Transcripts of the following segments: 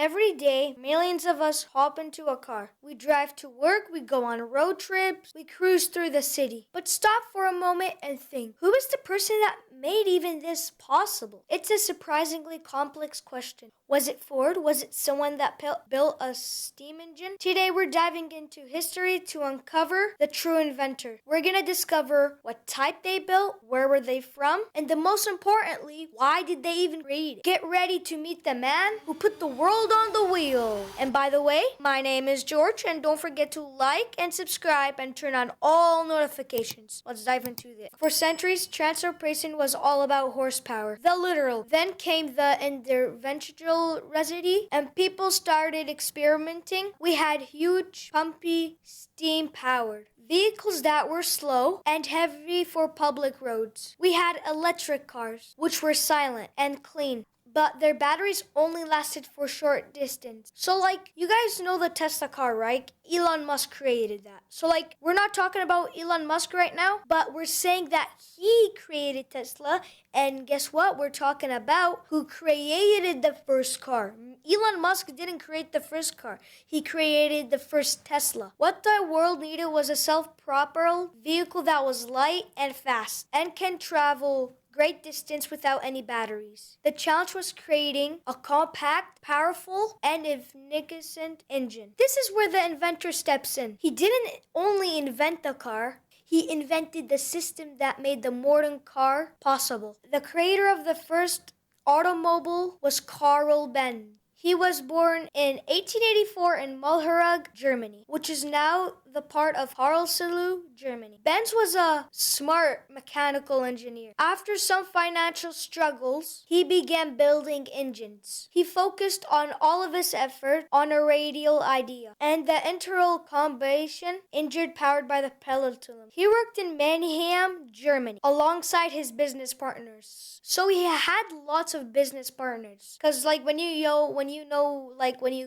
Every day, millions of us hop into a car. We drive to work, we go on road trips, we cruise through the city. But stop for a moment and think, who is the person that made even this possible? It's a surprisingly complex question. Was it Ford? Was it someone that built a steam engine? Today we're diving into history to uncover the true inventor. We're gonna discover what type they built, where were they from, and most importantly, why did they even create it? Get ready to meet the man who put the world on the wheel. And by the way, my name is George, and don't forget to like and subscribe and turn on all notifications. Let's dive into this. For centuries, transportation was all about horsepower, the literal. Then came the interventional recipe, and people started experimenting. We had huge, pumpy, steam-powered vehicles that were slow and heavy for public roads. We had electric cars, which were silent and clean, but their batteries only lasted for short distance. So you guys know the Tesla car, right? Elon Musk created that. So we're not talking about Elon Musk right now, but we're saying that he created Tesla. And guess what? We're talking about who created the first car. Elon Musk didn't create the first car. He created the first Tesla. What the world needed was a self-propelled vehicle that was light and fast and can travel great distance without any batteries. The challenge was creating a compact, powerful, and efficient engine. This is where the inventor steps in. He didn't only invent the car, he invented the system that made the modern car possible. The creator of the first automobile was Karl Benz. He was born in 1884 in Mulherag, Germany, which is now the part of Karlsruhe, Germany. Benz was a smart mechanical engineer. After some financial struggles, he began building engines. He focused on all of his effort on a radial idea and the internal combustion engine powered by the petroleum. He worked in Mannheim, Germany, alongside his business partners. So he had lots of business partners. Because when you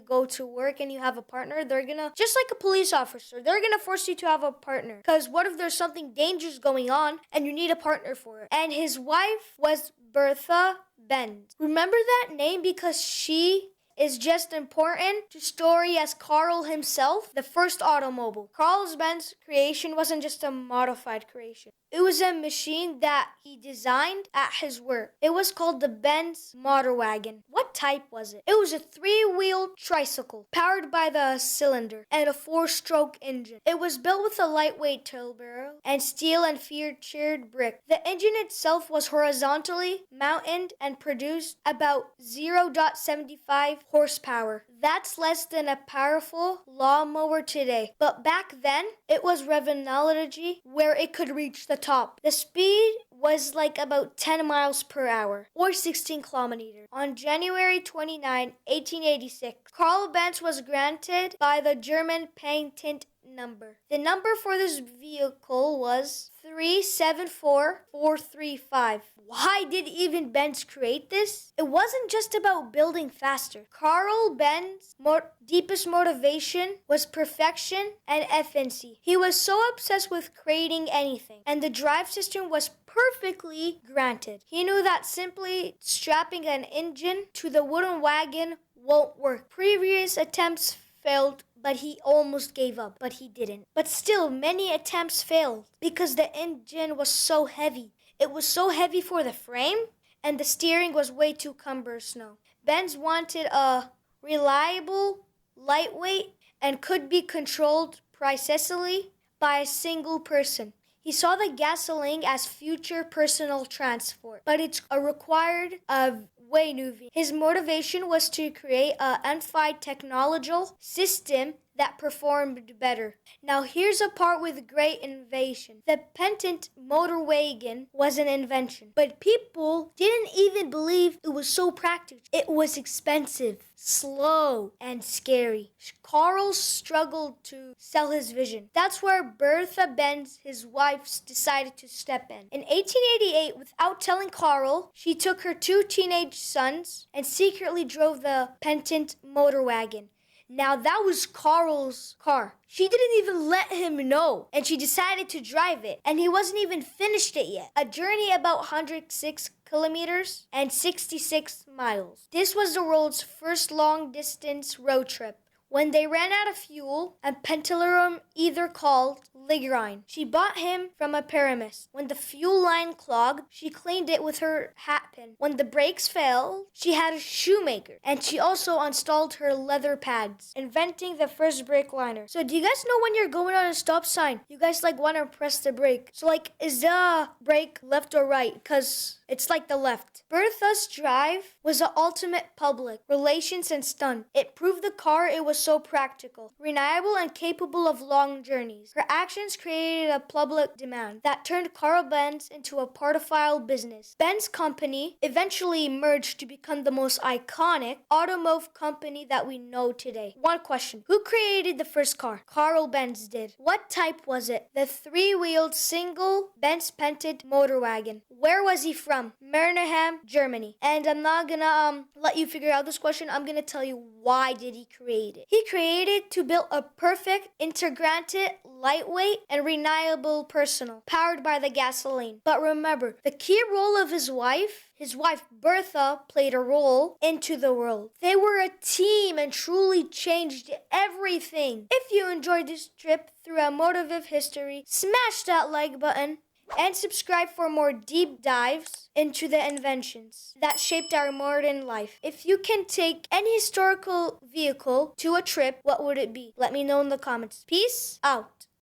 go to work and you have a partner, they're gonna, just like a police officer, they're gonna force you to have a partner. Because what if there's something dangerous going on and you need a partner for it? And his wife was Bertha Benz. Remember that name because she is just important to story as Karl himself, the first automobile. Karl Benz's creation wasn't just a modified creation. It was a machine that he designed at his work. It was called the Benz motor wagon. What type was it? It was a 3-wheeled tricycle powered by the cylinder and a 4-stroke engine. It was built with a lightweight turbo and steel and featured brick. The engine itself was horizontally mounted and produced about 0.75 horsepower. That's less than a powerful lawnmower today. But back then, it was revolutionary where it could reach the top. The speed was about 10 miles per hour or 16 kilometers. On January 29, 1886, Karl Benz was granted by the German patent number. The number for this vehicle was 374435. Why did even Benz create this? It wasn't just about building faster. Karl Benz's deepest motivation was perfection and efficiency. He was so obsessed with creating anything, and the drive system was perfectly granted. He knew that simply strapping an engine to the wooden wagon won't work. Previous attempts failed, but he almost gave up, but he didn't. But still, many attempts failed because the engine was so heavy. It was so heavy for the frame, and the steering was way too cumbersome. Benz wanted a reliable, lightweight, and could be controlled precisely by a single person. He saw the gasoline as future personal transport, but it's a required of way new. His motivation was to create a unified technological system that performed better. Now here's a part with great innovation. The patent motor wagon was an invention, but people didn't even believe it was so practical. It was expensive, slow, and scary. Karl struggled to sell his vision. That's where Bertha Benz, his wife, decided to step in. In 1888, without telling Karl, she took her 2 teenage sons and secretly drove the patent motor wagon. Now that was Karl's car. She didn't even let him know, and she decided to drive it, and he wasn't even finished it yet. A journey about 106 kilometers and 66 miles. This was the world's first long-distance road trip. When they ran out of fuel, and Pentelerum either called Ligrine. She bought him from a Pyramus. When the fuel line clogged, she cleaned it with her hat pin. When the brakes failed, she had a shoemaker. And she also installed her leather pads, inventing the first brake liner. So do you guys know when you're going on a stop sign, you guys want to press the brake? So is the brake left or right? Because it's the left. Bertha's drive was the ultimate public relations and stunt. It proved the car it was so practical, reliable, and capable of long journeys. Her actions created a public demand that turned Karl Benz into a portfolio business. Benz Company eventually emerged to become the most iconic automotive company that we know today. One question: who created the first car? Karl Benz did. What type was it? The three-wheeled single Benz Pented motor wagon. Where was he from? Mernheim, Germany. And I'm not gonna let you figure out this question. I'm gonna tell you why did he create it. He created to build a perfect, integrated, lightweight, and reliable personal, powered by the gasoline. But remember, the key role of his wife Bertha played a role into the world. They were a team and truly changed everything. If you enjoyed this trip through automotive history, smash that like button and subscribe for more deep dives into the inventions that shaped our modern life. If you can take any historical vehicle to a trip, what would it be? Let me know in the comments. Peace out.